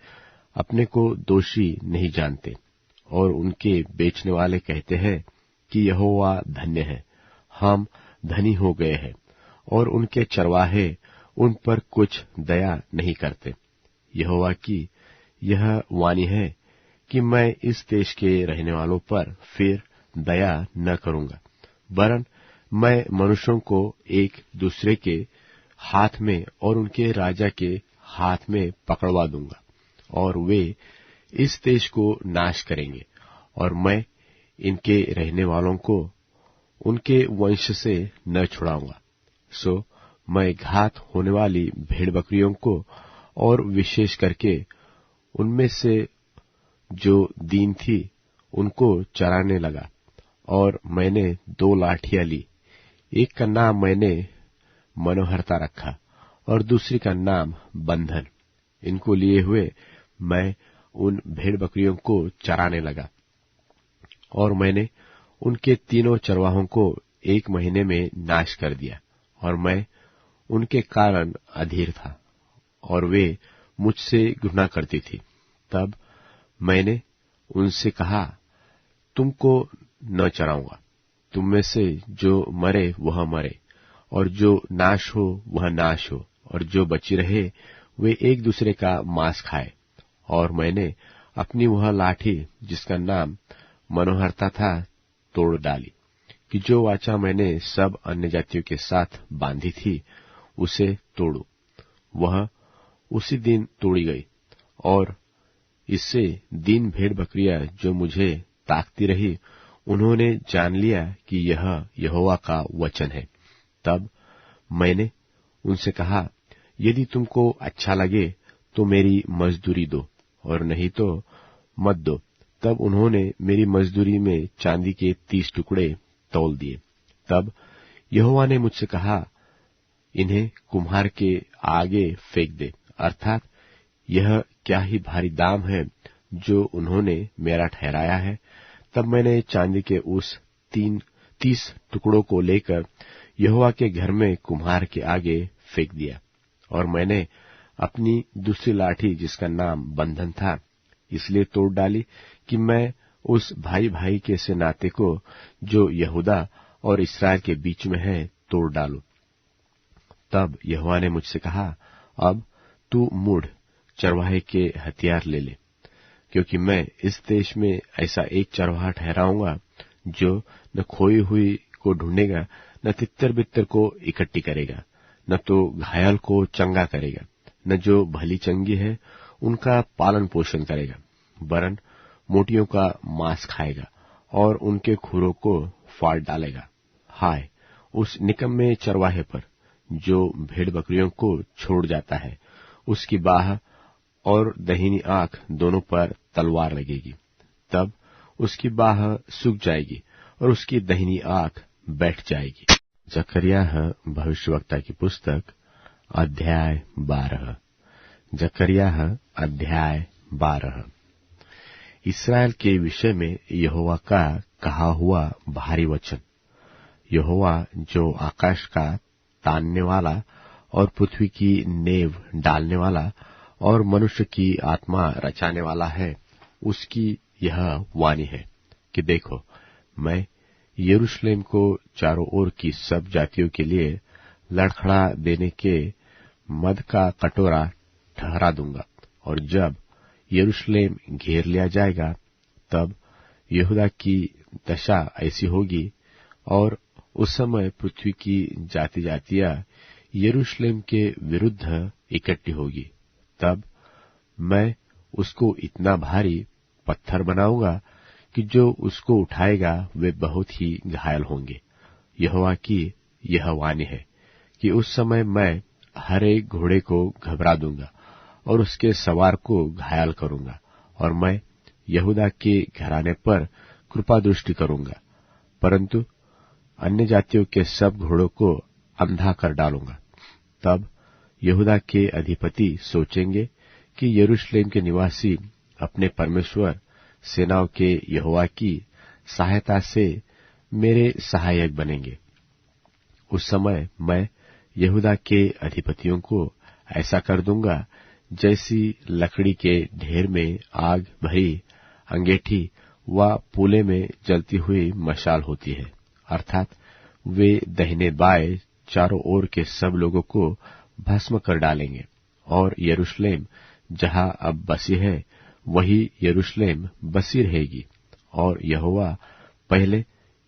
अपने को दोषी नहीं जानते, और उनके बेचने वाले कहते हैं कि यहोवा धन्य है, हम धनी हो गए हैं, और उनके चरवाहे उन पर कुछ दया नहीं करते। यहोवा की यह वाणी है कि मैं इस देश के रहने वालों पर फिर दया न करूंगा, वरन मैं मनुष्यों को एक दूसरे के हाथ में और उनके राजा के हाथ में पकड़वा दूंगा, और वे इस देश को नाश करेंगे, और मैं इनके रहने वालों को उनके वंश से न छुड़ाऊंगा। सो मैं घात होने वाली भेड़ बकरियों को, और विशेष करके उनमें से जो दीन थी, उनको चराने लगा, और मैंने 2 लाठियां ली। एक का नाम मैंने मनोहरता रखा, और दूसरी का नाम बंधन। इनको लिए हुए मैं उन भेड़ बकरियों को चराने लगा, और मैंने उनके तीनों चरवाहों को 1 महीने में नाश कर दिया, और मैं उनके कारण अधीर था, और वे मुझसे घृणा करती थी। तब मैंने उनसे कहा, तुमको न चराऊंगा। तुम में से जो मरे वह मरे, और जो नाश हो वह नाश हो, और जो बची रहे वे एक दूसरे का मांस खाए। और मैंने अपनी वह लाठी जिसका नाम मनोहरता था तोड़ डाली, कि जो वाचा मैंने सब अन्य जातियों के साथ बांधी थी उसे तोड़ूं। वह उसी दिन तोड़ी गई, और इससे दीन भेड़ बकरियां जो मुझे ताकती रही, उन्होंने जान लिया कि यह यहोवा का वचन है। तब मैंने उनसे कहा, यदि तुमको अच्छा लगे तो मेरी मजदूरी दो, और नहीं तो मत दो। तब उन्होंने मेरी मजदूरी में चांदी के 30 टुकड़े तौल दिए। तब यहोवा ने मुझसे कहा, इन्हें कुम्हार के आगे फेंक दे, अर्थात यह क्या ही भारी दाम है जो उन्होंने मेरा ठहराया है। तब मैंने चांदी के उस 30 टुकड़ों को लेकर यहोवा के घर में कुम्हार के आगे फेंक दिया, और मैंने अपनी दूसरी लाठी, जिसका नाम बंधन था, इसलिए तोड़ डाली कि मैं उस भाई भाई के से नाते को जो यहूदा और इस्राएल के बीच में है तोड़ डालूं। तब यहोवा ने मुझसे कहा, अब तू मुड़ चरवाहे के हथियार ले ले, क्योंकि मैं इस देश में ऐसा एक चरवाहा ठहराऊंगा जो न खोई हुई को ढूंढेगा, न तितर बितर को इकट्ठी करेगा, न तो घायल को चंगा करेगा, न जो भली चंगी है उनका पालन पोषण करेगा, वरन मोटियों का मांस खाएगा और उनके खुरों को फाड़ डालेगा। हाय उस निकम्मे चरवाहे पर जो भेड़ बकरियों को छोड़ जाता है, उसकी बाह और दहिनी आंख दोनों पर तलवार लगेगी। तब उसकी बाह सूख जाएगी और उसकी दहिनी आंख बैठ जाएगी। जकरिया भविष्यवक्ता की पुस्तक अध्याय 12। जकरिया अध्याय 12। इस्राएल के विषय में यहोवा का कहा हुआ भारी वचन। यहोवा जो आकाश का तानने वाला और पृथ्वी की नेव डालने वाला और मनुष्य की आत्मा रचाने वाला है, उसकी यह वाणी है कि देखो, मैं यरूशलेम को चारों ओर की सब जातियों के लिए लड़खड़ा देने के मद का कटोरा ठहरा दूंगा, और जब यरूशलेम घेर लिया जाएगा, तब यहूदा की दशा ऐसी होगी, और उस समय पृथ्वी की जाति जातियां यरूशलेम के विरुद्ध इकट्ठी होगी। तब मैं उसको इतना भारी पत्थर बनाऊंगा कि जो उसको उठाएगा वे बहुत ही घायल होंगे। यहोवा की यह वाणी है कि उस समय मैं हर एक घोड़े को घबरा दूंगा और उसके सवार को घायल करूंगा, और मैं यहूदा के घराने पर कृपा दृष्टि करूंगा, परंतु अन्य जातियों के सब घोड़ों को अंधा कर डालूंगा। तब यहूदा के अधिपति सोचेंगे कि यरूशलेम के निवासी अपने परमेश्वर सेनाओं के यहोवा की सहायता से मेरे सहायक बनेंगे। उस समय मैं यहूदा के अधिपतियों को ऐसा कर दूंगा जैसी लकड़ी के ढेर में आग भरी अंगीठी व पूले में जलती हुई मशाल होती है, अर्थात वे दाहिने बाएं चारों ओर के सब लोगों को भस्म कर डालेंगे, और यरूशलेम जहां अब बसी है वही यरूशलेम बसी रहेगी। और यहोवा पहले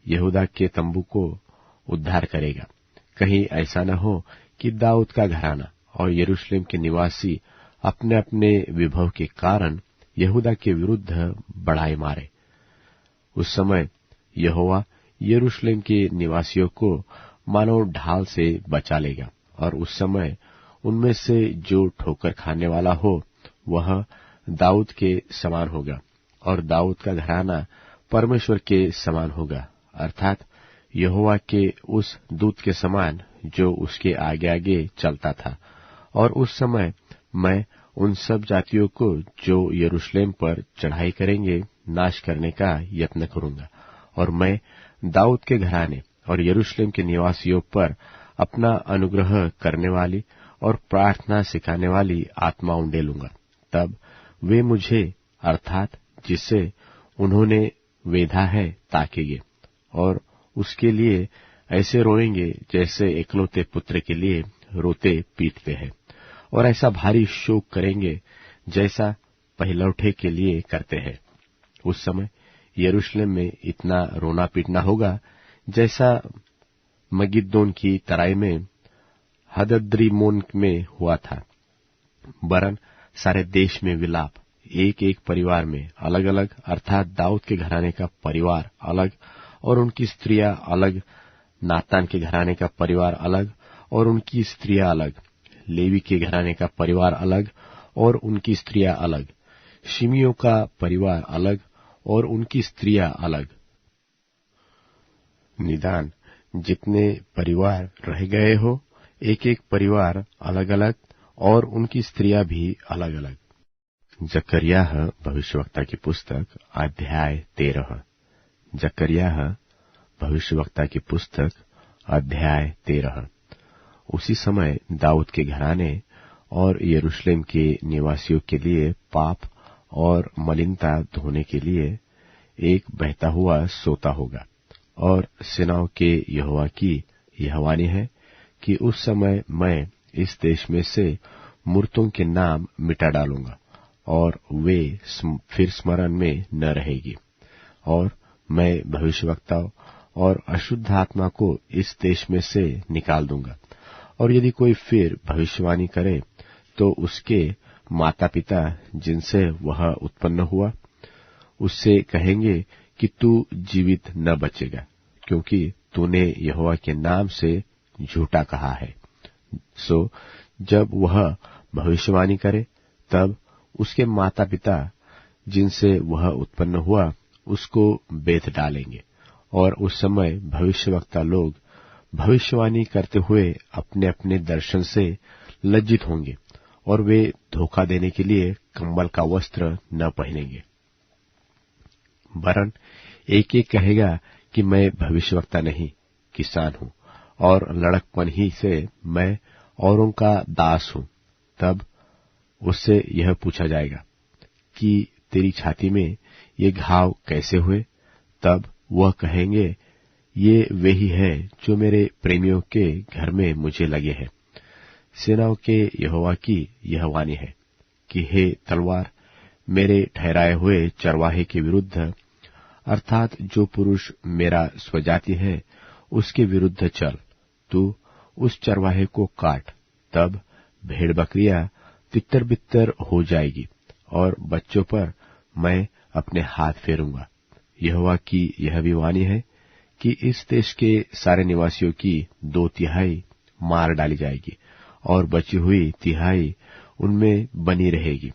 यहूदा के तंबू को उद्धार करेगा। कहीं ऐसा न हो कि दाऊद का घराना और यरूशलेम के निवासी अपने अपने विभव के कारण यहूदा के विरुद्ध बढ़ाई मारे। उस समय यहोवा यरूशलेम के निवासियों को मानो ढाल से बचा लेगा, और उस समय उनमें से जो ठोकर खाने वाला हो वह दाऊद के समान होगा, और दाऊद का घराना परमेश्वर के समान होगा, अर्थात यहोवा के उस दूत के समान जो उसके आगे आगे चलता था। और उस समय मैं उन सब जातियों को जो यरूशलेम पर चढ़ाई करेंगे नाश करने का यत्न करूंगा, और मैं दाऊद के घराने और यरूशलेम के निवासियों पर अपना अनुग्रह करने वाली और प्रार्थना सिखाने वाली आत्मा उंडेलूंगा। तब वे मुझे, अर्थात जिसे उन्होंने वेधा है, ताकेंगे और उसके लिए ऐसे रोएंगे जैसे एकलौते पुत्र के लिए रोते पीटते हैं, और ऐसा भारी शोक करेंगे जैसा पहिलौठे के लिए करते हैं। उस समय यरूशलेम में इतना रोना पीटना होगा जैसा मगिद्दोन की तराई में हदद्रिमोन में हुआ था, वरन सारे देश में विलाप, एक एक परिवार में अलग अलग, अर्थात दाऊद के घराने का परिवार अलग और उनकी स्त्रियां अलग, नातान के घराने का परिवार अलग और उनकी स्त्रियां अलग, लेवी के घराने का परिवार अलग और उनकी स्त्रियां अलग, शिमियों का परिवार अलग और उनकी स्त्रियां अलग। निदान जितने परिवार रह गए हो, एक एक परिवार अलग अलग और उनकी स्त्रियां भी अलग अलग। जकर्याह भविष्यवक्ता की पुस्तक अध्याय 13। जकर्याह भविष्यवक्ता की पुस्तक अध्याय 13। उसी समय दाऊद के घराने और यरूशलेम के निवासियों के लिए पाप और मलिनता धोने के लिए एक बहता हुआ सोता होगा। और सेनाओं के यहोवा की यह वाणी है कि उस समय मैं इस देश में से मूर्तों के नाम मिटा डालूंगा और वे फिर स्मरण में न रहेगी। और मैं भविष्यवक्ताओं और अशुद्ध आत्मा को इस देश में से निकाल दूंगा। और यदि कोई फिर भविष्यवाणी करे तो उसके माता पिता जिनसे वह उत्पन्न हुआ उससे कहेंगे कि तू जीवित न बचेगा, क्योंकि तूने यहोवा के नाम से झूठा कहा है। सो जब वह भविष्यवाणी करे तब उसके माता पिता जिनसे वह उत्पन्न हुआ उसको बेध डालेंगे। और उस समय भविष्यवक्ता लोग भविष्यवाणी करते हुए अपने अपने दर्शन से लज्जित होंगे और वे धोखा देने के लिए कंबल का वस्त्र न पहनेंगे। वरन एक एक कहेगा कि मैं भविष्यवक्ता नहीं, किसान हूं और लड़कपन ही से मैं औरों का दास हूं। तब उससे यह पूछा जाएगा कि तेरी छाती में ये घाव कैसे हुए? तब वह कहेंगे, ये वे ही है जो मेरे प्रेमियों के घर में मुझे लगे हैं। सेनाओं के यहोवा की यह वाणी है कि हे तलवार, मेरे ठहराए हुए चरवाहे के विरुद्ध, अर्थात जो पुरुष मेरा स्वजाति है उसके विरुद्ध चल। तू उस चरवाहे को काट, तब भेड़ बकरियां तितर बितर हो जाएगी और बच्चों पर मैं अपने हाथ फेरूंगा। यहोवा की यह भी वाणी है कि इस देश के सारे निवासियों की 2/3 मार डाली जाएगी और बची हुई 1/3 उनमें बनी रहेगी।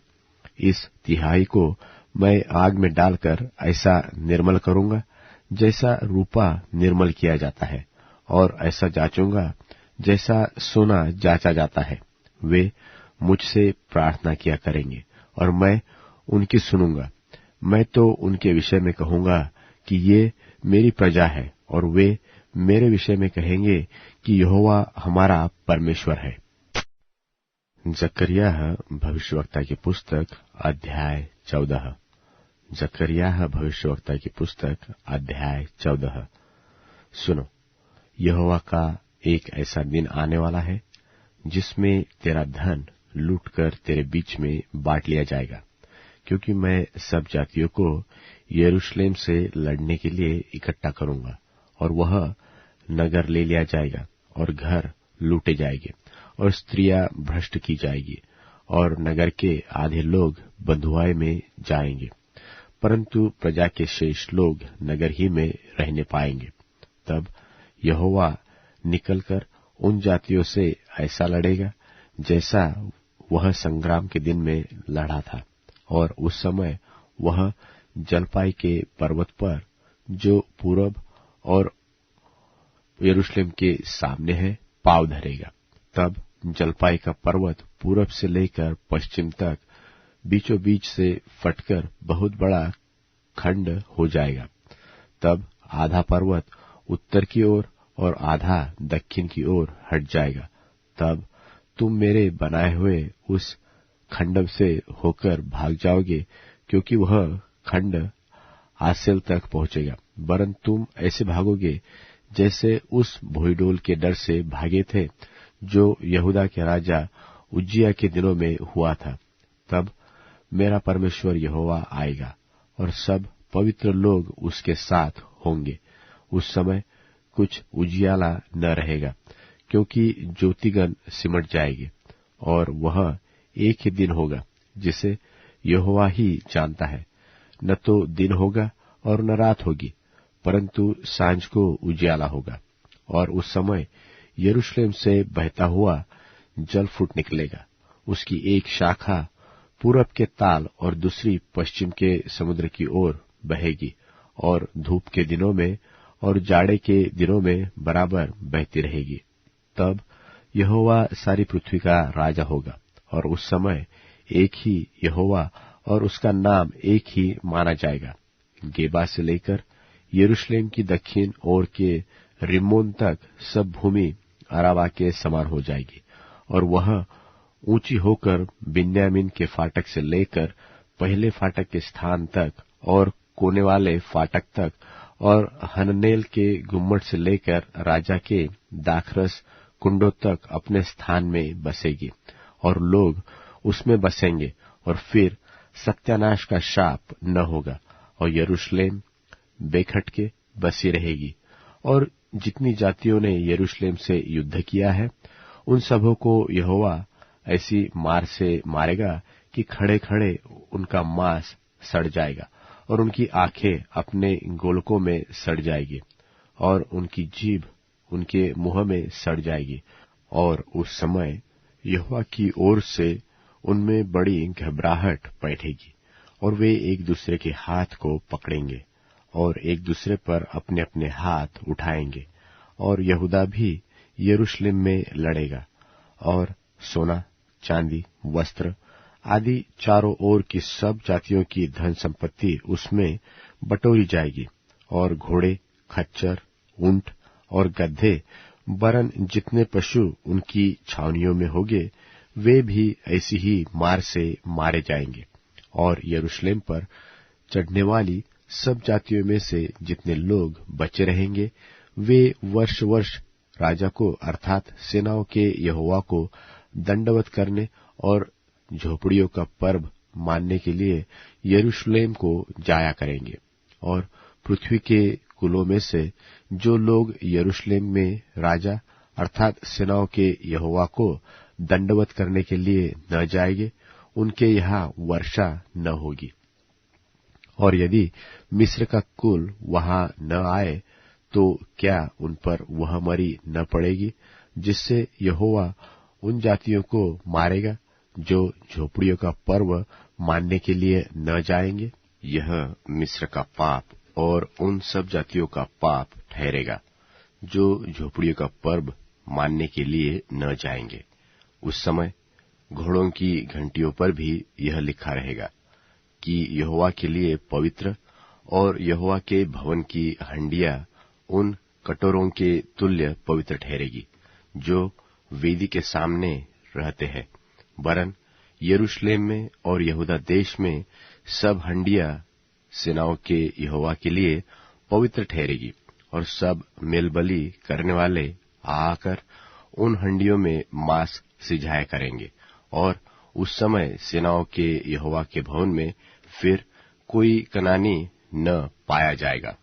इस 1/3 को मैं आग में डालकर ऐसा निर्मल करूंगा जैसा रूपा निर्मल किया जाता है, और ऐसा जांचूंगा जैसा सोना जांचा जाता है। वे मुझसे प्रार्थना किया करेंगे और मैं उनकी सुनूंगा। मैं तो उनके विषय में कहूंगा कि ये मेरी प्रजा है, और वे मेरे विषय में कहेंगे कि यहोवा हमारा परमेश्वर है। जकर्याह भविष्यवक्ता की पुस्तक अध्याय 14। जकर्याह भविष्यवक्ता की पुस्तक अध्याय 14। सुनो, यहोवा का एक ऐसा दिन आने वाला है जिसमें तेरा धन लूटकर तेरे बीच में बांट लिया जाएगा, क्योंकि मैं सब जातियों को यरूशलेम से लड़ने के लिए इकट्ठा करूंगा, और वह नगर ले लिया जाएगा और घर लूटे जाएंगे और स्त्रियां भ्रष्ट की जाएगी और नगर के आधे लोग बंधुआई में जाएंगे, परंतु प्रजा के शेष लोग नगर ही में रहने पाएंगे। तब यहोवा निकलकर उन जातियों से ऐसा लड़ेगा जैसा वह संग्राम के दिन में लड़ा था, और उस समय वह जलपाई के पर्वत पर जो पूरब और यरूशलेम के सामने है पांव धरेगा। तब जलपाई का पर्वत पूरब से लेकर पश्चिम तक बीचों बीच से फटकर बहुत बड़ा खंड हो जाएगा। तब आधा पर्वत उत्तर की ओर और आधा दक्षिण की ओर हट जाएगा। तब तुम मेरे बनाए हुए उस खंड से होकर भाग जाओगे, क्योंकि वह खंड आसेल तक पहुंचेगा। वरन तुम ऐसे भागोगे जैसे उस भोईडोल के डर से भागे थे जो यहूदा के राजा उज्जिया के दिनों में हुआ था। तब मेरा परमेश्वर यहोवा आएगा और सब पवित्र लोग उसके साथ होंगे। उस समय कुछ उजियाला न रहेगा, क्योंकि ज्योतिगण सिमट जाएगी, और वह एक ही दिन होगा जिसे यहोवा ही जानता है। न तो दिन होगा और न रात होगी, परंतु सांझ को उजियाला होगा। और उस समय यरूशलेम से बहता हुआ जल फूट निकलेगा। उसकी एक शाखा पूरब के ताल और दूसरी पश्चिम के समुद्र की ओर बहेगी, और धूप के दिनों में और जाड़े के दिनों में बराबर बहती रहेगी। तब यहोवा सारी पृथ्वी का राजा होगा, और उस समय एक ही यहोवा और उसका नाम एक ही माना जाएगा। गेबा से लेकर यरूशलेम की दक्षिण ओर के रिम्मोन तक सब भूमि अराबा के समान हो जाएगी, और वह ऊंची होकर बिन्यामीन के फाटक से लेकर पहले फाटक के स्थान तक और कोने वाले फाटक तक और हननेल के गुम्मट से लेकर राजा के दाखरस कुंडों तक अपने स्थान में बसेगी, और लोग उसमें बसेंगे, और फिर सत्यानाश का शाप न होगा, और यरूशलेम बेखटके बसी रहेगी। और जितनी जातियों ने यरूशलेम से युद्ध किया है, उन सबों को यहोवा ऐसी मार से मारेगा कि खड़े खड़े उनका मांस सड़ जाएगा, और उनकी आंखें अपने गोलकों में सड़ जाएगी, और उनकी जीभ उनके मुंह में सड़ जाएगी। और उस समय यहोवा की ओर से उनमें बड़ी घबराहट बैठेगी, और वे एक दूसरे के हाथ को पकड़ेंगे और एक दूसरे पर अपने अपने हाथ उठाएंगे, और यहूदा भी यरूशलेम में लड़ेगा, और सोना, चांदी, वस्त्र आदि चारों ओर की सब जातियों की धन संपत्ति उसमें बटोरी जाएगी, और घोड़े, खच्चर, ऊंट और गधे वरन जितने पशु उनकी छावनियों में होंगे, वे भी ऐसी ही मार से मारे जाएंगे। और यरूशलेम पर चढ़ने वाली सब जातियों में से जितने लोग बचे रहेंगे, वे वर्ष वर्ष राजा को अर्थात सेनाओं के यहोवा को दंडवत करने और झोपड़ियों का पर्व मानने के लिए यरूशलेम को जाया करेंगे। और पृथ्वी के कुलों में से जो लोग यरूशलेम में राजा अर्थात सेनाओं के यहोवा को दंडवत करने के लिए न जाएंगे, उनके यहाँ वर्षा न होगी। और यदि मिस्र का कुल वहां न आए, तो क्या उन पर वह मरी न पड़ेगी, जिससे यहोवा उन जातियों को मारेगा जो झोपड़ियों का पर्व मानने के लिए न जाएंगे? यह मिस्र का पाप और उन सब जातियों का पाप ठहरेगा जो झोपड़ियों का पर्व मानने के लिए न जाएंगे। उस समय घोड़ों की घंटियों पर भी यह लिखा रहेगा कि यहोवा के लिए पवित्र, और यहोवा के भवन की हंडिया उन कटोरों के तुल्य पवित्र ठहरेगी जो वेदी के सामने रहते हैं। वरन यरूशलेम में और यहूदा देश में सब हंडिया सेनाओं के यहोवा के लिए पवित्र ठहरेगी, और सब मेलबलि करने वाले आकर उन हंडियों में मांस सिझाया करेंगे। और उस समय सेनाओं के यहोवा के भवन में फिर कोई कनानी न पाया जाएगा।